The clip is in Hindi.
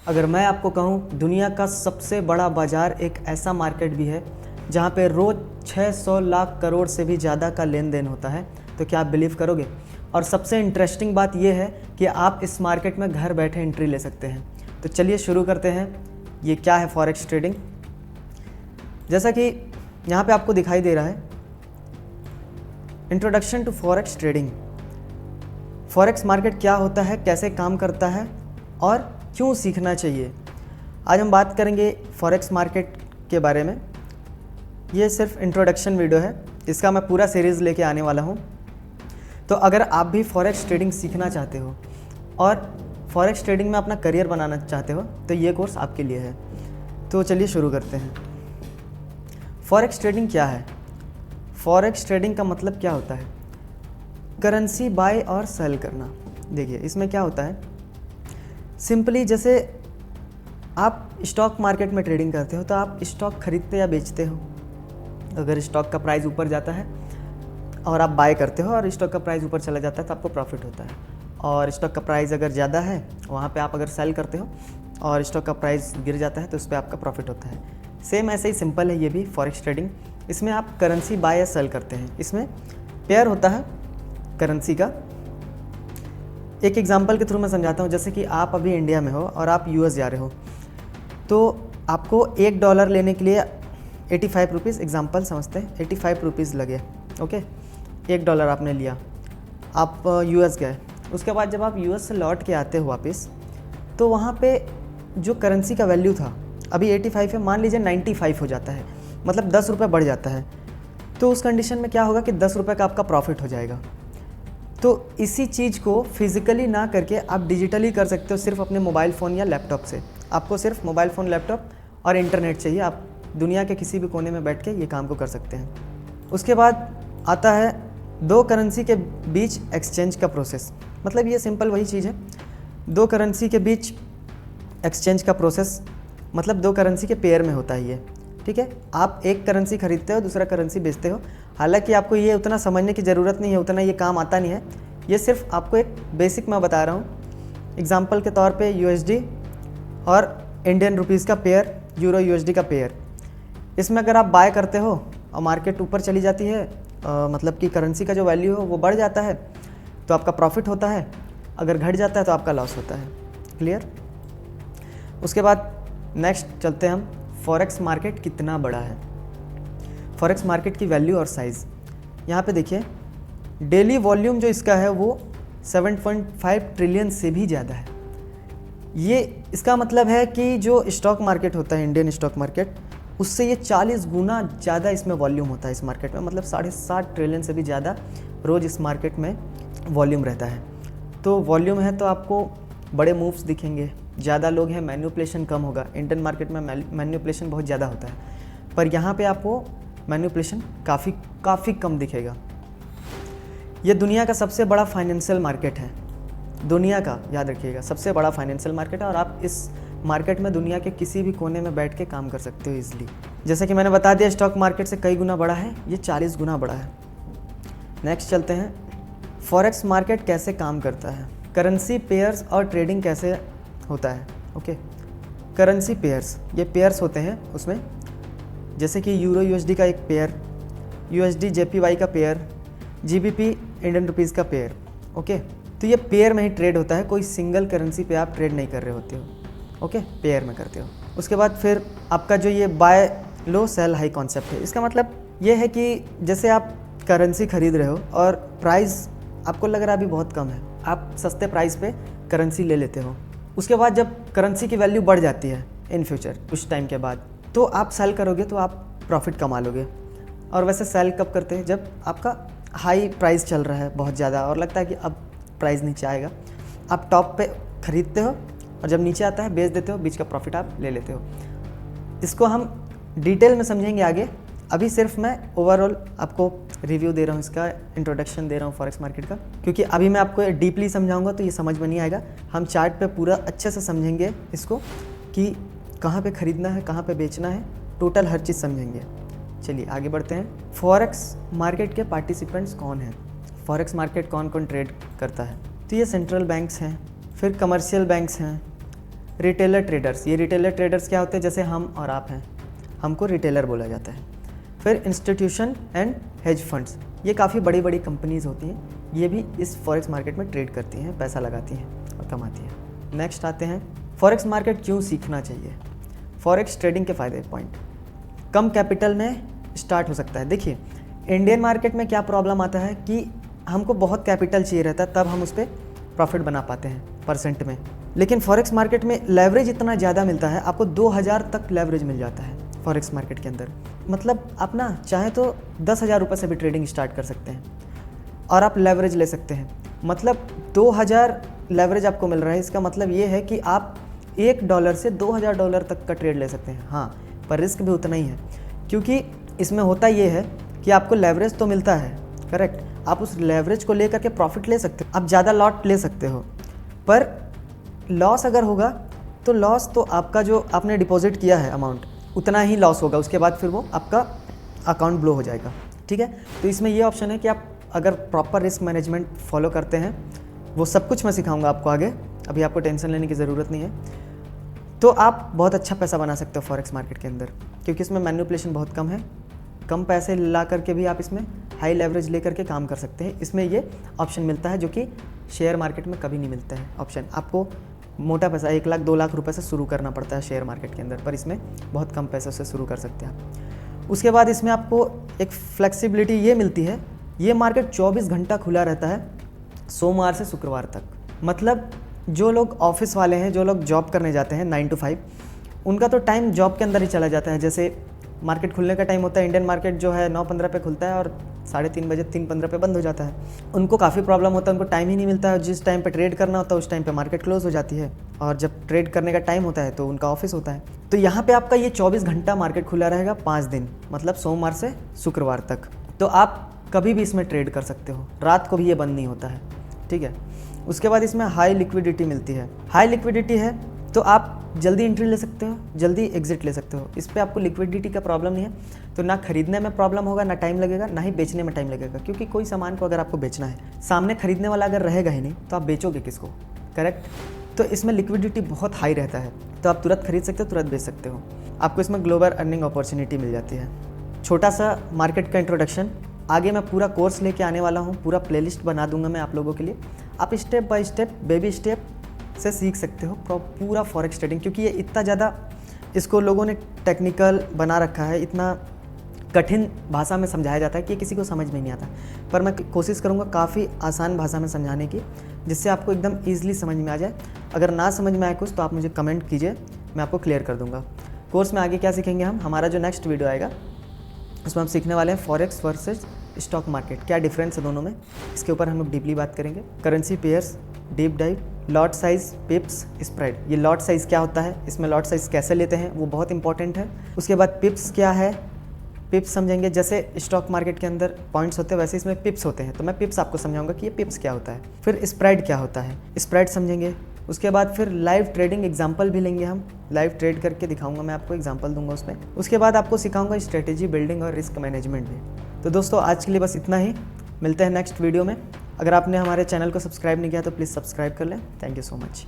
अगर मैं आपको कहूँ दुनिया का सबसे बड़ा बाज़ार एक ऐसा मार्केट भी है जहाँ पे रोज़ 600 लाख करोड़ से भी ज़्यादा का लेन देन होता है, तो क्या आप बिलीव करोगे? और सबसे इंटरेस्टिंग बात यह है कि आप इस मार्केट में घर बैठे एंट्री ले सकते हैं। तो चलिए शुरू करते हैं। ये क्या है फॉरेक्स ट्रेडिंग? जैसा कि यहाँ पे आपको दिखाई दे रहा है, introduction to forex trading. Forex market क्या होता है, कैसे काम करता है और क्यों सीखना चाहिए। आज हम बात करेंगे फॉरेक्स मार्केट के बारे में। ये सिर्फ इंट्रोडक्शन वीडियो है, इसका मैं पूरा सीरीज़ लेके आने वाला हूँ। तो अगर आप भी फॉरेक्स ट्रेडिंग सीखना चाहते हो और फॉरेक्स ट्रेडिंग में अपना करियर बनाना चाहते हो तो ये कोर्स आपके लिए है। तो चलिए शुरू करते हैं। फॉरेक्स ट्रेडिंग क्या है? फॉरेक्स ट्रेडिंग का मतलब क्या होता है? करेंसी बाय और सेल करना। देखिए इसमें क्या होता है, सिंपली जैसे आप स्टॉक मार्केट में ट्रेडिंग करते हो तो आप स्टॉक खरीदते या बेचते हो। अगर स्टॉक का प्राइस ऊपर जाता है और आप बाय करते हो और स्टॉक का प्राइस ऊपर चला जाता है तो आपको प्रॉफिट होता है। और स्टॉक का प्राइस अगर ज़्यादा है वहाँ पे आप अगर सेल करते हो और स्टॉक का प्राइस गिर जाता है तो उस पर आपका प्रॉफिट होता है। सेम ऐसे ही सिंपल है ये भी फॉरेक्स ट्रेडिंग। इसमें आप करेंसी बाय या सेल करते हैं। इसमें पेयर होता है करेंसी का। एक एग्जांपल के थ्रू मैं समझाता हूँ। जैसे कि आप अभी इंडिया में हो और आप यूएस जा रहे हो, तो आपको $1 लेने के लिए 85 रुपीज़, एग्जाम्पल समझते हैं, 85 रुपीज़ लगे। ओके, $1 आपने लिया, आप यूएस गए। उसके बाद जब आप यूएस से लौट के आते हो वापस, तो वहाँ पे जो करेंसी का वैल्यू था अभी 85 है, मान लीजिए 95 हो जाता है, मतलब 10 रुपये बढ़ जाता है। तो उस कंडीशन में क्या होगा कि 10 रुपये का आपका प्रॉफिट हो जाएगा। तो इसी चीज़ को फिज़िकली ना करके आप डिजिटली कर सकते हो, सिर्फ अपने मोबाइल फ़ोन या लैपटॉप से। आपको सिर्फ मोबाइल फ़ोन, लैपटॉप और इंटरनेट चाहिए। आप दुनिया के किसी भी कोने में बैठ के ये काम को कर सकते हैं। उसके बाद आता है दो करेंसी के बीच एक्सचेंज का प्रोसेस। मतलब ये सिंपल वही चीज़ है, दो करेंसी के बीच एक्सचेंज का प्रोसेस, मतलब दो करेंसी के पेयर में होता है ये। ठीक है, आप एक करेंसी खरीदते हो, दूसरा करेंसी बेचते हो। हालांकि आपको ये उतना समझने की ज़रूरत नहीं है, उतना ये काम आता नहीं है। ये सिर्फ आपको एक बेसिक मैं बता रहा हूँ। एग्जांपल के तौर पे यूएसडी और इंडियन रुपीज़ का पेयर, यूरो यूएसडी का पेयर। इसमें अगर आप बाय करते हो और मार्केट ऊपर चली जाती है, मतलब कि करेंसी का जो वैल्यू हो वो बढ़ जाता है, तो आपका प्रॉफिट होता है। अगर घट जाता है तो आपका लॉस होता है। क्लियर? उसके बाद नेक्स्ट चलते हैं हम, फॉरेक्स मार्केट कितना बड़ा है। फॉरेक्स मार्केट की वैल्यू और साइज़ यहाँ पे देखिए। डेली वॉल्यूम जो इसका है वो 7.5 ट्रिलियन से भी ज़्यादा है। ये इसका मतलब है कि जो स्टॉक मार्केट होता है, इंडियन स्टॉक मार्केट, उससे ये 40 गुना ज़्यादा इसमें वॉल्यूम होता है इस मार्केट में। मतलब 7.5 ट्रिलियन से भी ज़्यादा रोज़ इस मार्केट में वॉल्यूम रहता है। तो वॉल्यूम है तो आपको बड़े मूव्स दिखेंगे, ज़्यादा लोग हैं, मैन्युपुलेशन कम होगा। इंडियन मार्केट में मैन्युपुलेशन बहुत ज़्यादा होता है, पर यहाँ पे आपको मैन्युपुलेशन काफ़ी कम दिखेगा। ये दुनिया का सबसे बड़ा फाइनेंशियल मार्केट है, दुनिया का, याद रखिएगा, सबसे बड़ा फाइनेंशियल मार्केट है। और आप इस मार्केट में दुनिया के किसी भी कोने में बैठ के काम कर सकते हो ईजिली। जैसे कि मैंने बता दिया स्टॉक मार्केट से कई गुना बड़ा है, ये 40 गुना बड़ा है। नेक्स्ट चलते हैं, फॉरेक्स मार्केट कैसे काम करता है, करेंसी पेयर्स और ट्रेडिंग कैसे होता है। ओके, करेंसी पेयर्स, ये पेयर्स होते हैं उसमें, जैसे कि यूरो यूएसडी का एक पेयर, यूएसडी जेपीवाई का पेयर, जीबीपी इंडियन रुपीज़ का पेयर। ओके, तो ये पेयर में ही ट्रेड होता है, कोई सिंगल करेंसी पे आप ट्रेड नहीं कर रहे होते हो। ओके, पेयर में करते हो। उसके बाद फिर आपका जो ये बाय लो सेल हाई कॉन्सेप्ट है, इसका मतलब ये है कि जैसे आप करेंसी खरीद रहे हो और प्राइस आपको लग रहा है अभी बहुत कम है, आप सस्ते प्राइस पे करेंसी ले लेते हो। उसके बाद जब करेंसी की वैल्यू बढ़ जाती है इन फ्यूचर कुछ टाइम के बाद, तो आप सेल करोगे तो आप प्रॉफिट कमा लोगे। और वैसे सेल कब करते हैं? जब आपका हाई प्राइस चल रहा है बहुत ज़्यादा और लगता है कि अब प्राइस नीचे आएगा, आप टॉप पे खरीदते हो और जब नीचे आता है बेच देते हो, बीच का प्रॉफिट आप ले लेते हो। इसको हम डिटेल में समझेंगे आगे। अभी सिर्फ मैं ओवरऑल आपको रिव्यू दे रहा हूँ, इसका इंट्रोडक्शन दे रहा हूँ फॉरेक्स मार्केट का, क्योंकि अभी मैं आपको डीपली समझाऊंगा तो ये समझ में नहीं आएगा। हम चार्ट पे पूरा अच्छे से समझेंगे इसको कि कहाँ पे ख़रीदना है, कहाँ पे बेचना है, टोटल हर चीज़ समझेंगे। चलिए आगे बढ़ते हैं। फॉरेक्स मार्केट के पार्टिसिपेंट्स कौन हैं? फॉरेक्स मार्केट कौन कौन ट्रेड करता है? तो ये सेंट्रल बैंक्स हैं, फिर कमर्शियल बैंक्स हैं, रिटेलर ट्रेडर्स, ये रिटेलर ट्रेडर्स क्या होते हैं, जैसे हम और आप हैं, हमको रिटेलर बोला जाता है। फिर इंस्टीट्यूशन एंड हेज फंड्स, ये काफ़ी बड़ी बड़ी कंपनीज होती हैं, ये भी इस फॉरेक्स मार्केट में ट्रेड करती हैं, पैसा लगाती हैं और कमाती हैं। नेक्स्ट आते हैं फॉरेक्स मार्केट क्यों सीखना चाहिए। फॉरेक्स ट्रेडिंग के फ़ायदे पॉइंट, कम कैपिटल में स्टार्ट हो सकता है। देखिए इंडियन मार्केट में क्या प्रॉब्लम आता है कि हमको बहुत कैपिटल चाहिए रहता है, तब हम उस पर प्रॉफिट बना पाते हैं परसेंट में। लेकिन फॉरेक्स मार्केट में लेवरेज इतना ज़्यादा मिलता है, आपको 2000 तक लेवरेज मिल जाता है फॉरेक्स मार्केट के अंदर। मतलब आप ना चाहे तो 10,000 रुपये से भी ट्रेडिंग स्टार्ट कर सकते हैं और आप लेवरेज ले सकते हैं। मतलब 2000 लेवरेज आपको मिल रहा है, इसका मतलब ये है कि आप $1 से $2000 तक का ट्रेड ले सकते हैं। हाँ, पर रिस्क भी उतना ही है, क्योंकि इसमें होता ये है कि आपको लेवरेज तो मिलता है, करेक्ट, आप उस लेवरेज को लेकर के प्रॉफिट ले सकते हो, आप ज़्यादा लॉट ले सकते हो, पर लॉस अगर होगा तो लॉस तो आपका जो आपने डिपॉजिट किया है अमाउंट उतना ही लॉस होगा, उसके बाद फिर वो आपका अकाउंट ब्लो हो जाएगा। ठीक है, तो इसमें ये ऑप्शन है कि आप अगर प्रॉपर रिस्क मैनेजमेंट फॉलो करते हैं, वो सब कुछ मैं सिखाऊंगा आपको आगे, अभी आपको टेंशन लेने की ज़रूरत नहीं है, तो आप बहुत अच्छा पैसा बना सकते हो फॉरेक्स मार्केट के अंदर, क्योंकि इसमें मैनिपुलेशन बहुत कम है। कम पैसे ला करके भी आप इसमें हाई लेवरेज लेकर के काम कर सकते हैं। इसमें ये ऑप्शन मिलता है जो कि शेयर मार्केट में कभी नहीं मिलता है ऑप्शन। आपको मोटा पैसा 1 लाख 2 लाख रुपए से शुरू करना पड़ता है शेयर मार्केट के अंदर, पर इसमें बहुत कम पैसों से शुरू कर सकते हैं आप। उसके बाद इसमें आपको एक फ्लेक्सिबिलिटी ये मिलती है, ये मार्केट 24 घंटा खुला रहता है सोमवार से शुक्रवार तक। मतलब जो लोग ऑफिस वाले हैं, जो लोग जॉब करने जाते हैं 9 to 5, उनका तो टाइम जॉब के अंदर ही चला जाता है। जैसे मार्केट खुलने का टाइम होता है, इंडियन मार्केट जो है 9:15 पे खुलता है और 3:30 बजे 3:15 पे बंद हो जाता है। उनको काफ़ी प्रॉब्लम होता है, उनको टाइम ही नहीं मिलता है, जिस टाइम पे ट्रेड करना होता है उस टाइम पे मार्केट क्लोज हो जाती है, और जब ट्रेड करने का टाइम होता है तो उनका ऑफिस होता है। तो यहाँ पे आपका ये 24 घंटा मार्केट खुला रहेगा 5 दिन, मतलब सोमवार से शुक्रवार तक। तो आप कभी भी इसमें ट्रेड कर सकते हो, रात को भी ये बंद नहीं होता है। ठीक है, उसके बाद इसमें हाई लिक्विडिटी मिलती है। हाई लिक्विडिटी है तो आप जल्दी एंट्री ले सकते हो, जल्दी एग्जिट ले सकते हो। इस पर आपको लिक्विडिटी का प्रॉब्लम नहीं है, तो ना खरीदने में प्रॉब्लम होगा, ना टाइम लगेगा, ना ही बेचने में टाइम लगेगा। क्योंकि कोई सामान को अगर आपको बेचना है, सामने खरीदने वाला अगर रहेगा ही नहीं तो आप बेचोगे किसको, करेक्ट। तो इसमें लिक्विडिटी बहुत हाई रहता है, तो आप तुरंत खरीद सकते हो, तुरंत बेच सकते हो। आपको इसमें ग्लोबल अर्निंग अपॉर्चुनिटी मिल जाती है। छोटा सा मार्केट का इंट्रोडक्शन, आगे मैं पूरा कोर्स लेके आने वाला हूँ, पूरा प्लेलिस्ट बना दूंगा मैं आप लोगों के लिए। आप step by step, baby step से सीख सकते हो पूरा फॉरेक्स ट्रेडिंग, क्योंकि ये इतना ज़्यादा इसको लोगों ने टेक्निकल बना रखा है, इतना कठिन भाषा में समझाया जाता है कि किसी को समझ में नहीं आता। पर मैं कोशिश करूँगा काफ़ी आसान भाषा में समझाने की, जिससे आपको एकदम ईजिली समझ में आ जाए। अगर ना समझ में आए कुछ तो आप मुझे कमेंट कीजिए, मैं आपको क्लियर कर दूँगा। कोर्स में आगे क्या सीखेंगे हम, हमारा जो नेक्स्ट वीडियो आएगा उसमें हम सीखने वाले हैं फॉरेक्स वर्सेस स्टॉक मार्केट, क्या डिफरेंस है दोनों में, इसके ऊपर हम लोग डीपली बात करेंगे। Currency pairs, deep dive, lot size, पिप्स, spread. ये लॉट साइज क्या होता है, इसमें लॉट साइज कैसे लेते हैं वो बहुत इंपॉर्टेंट है। उसके बाद पिप्स क्या है, पिप्स समझेंगे। जैसे स्टॉक मार्केट के अंदर पॉइंट्स होते हैं वैसे इसमें पिप्स होते हैं, तो मैं पिप्स आपको समझाऊंगा कि ये पिप्स क्या होता है। फिर स्प्रेड क्या होता है, स्प्रेड समझेंगे। उसके बाद फिर लाइव ट्रेडिंग एग्जांपल भी लेंगे हम, लाइव ट्रेड करके दिखाऊंगा मैं आपको, एग्जांपल दूंगा उसमें। उसके बाद आपको सिखाऊंगा स्ट्रेटेजी बिल्डिंग और रिस्क मैनेजमेंट भी। तो दोस्तों आज के लिए बस इतना ही, मिलते हैं नेक्स्ट वीडियो में। अगर आपने हमारे चैनल को सब्सक्राइब नहीं किया तो प्लीज़ सब्सक्राइब कर लें। Thank you so much.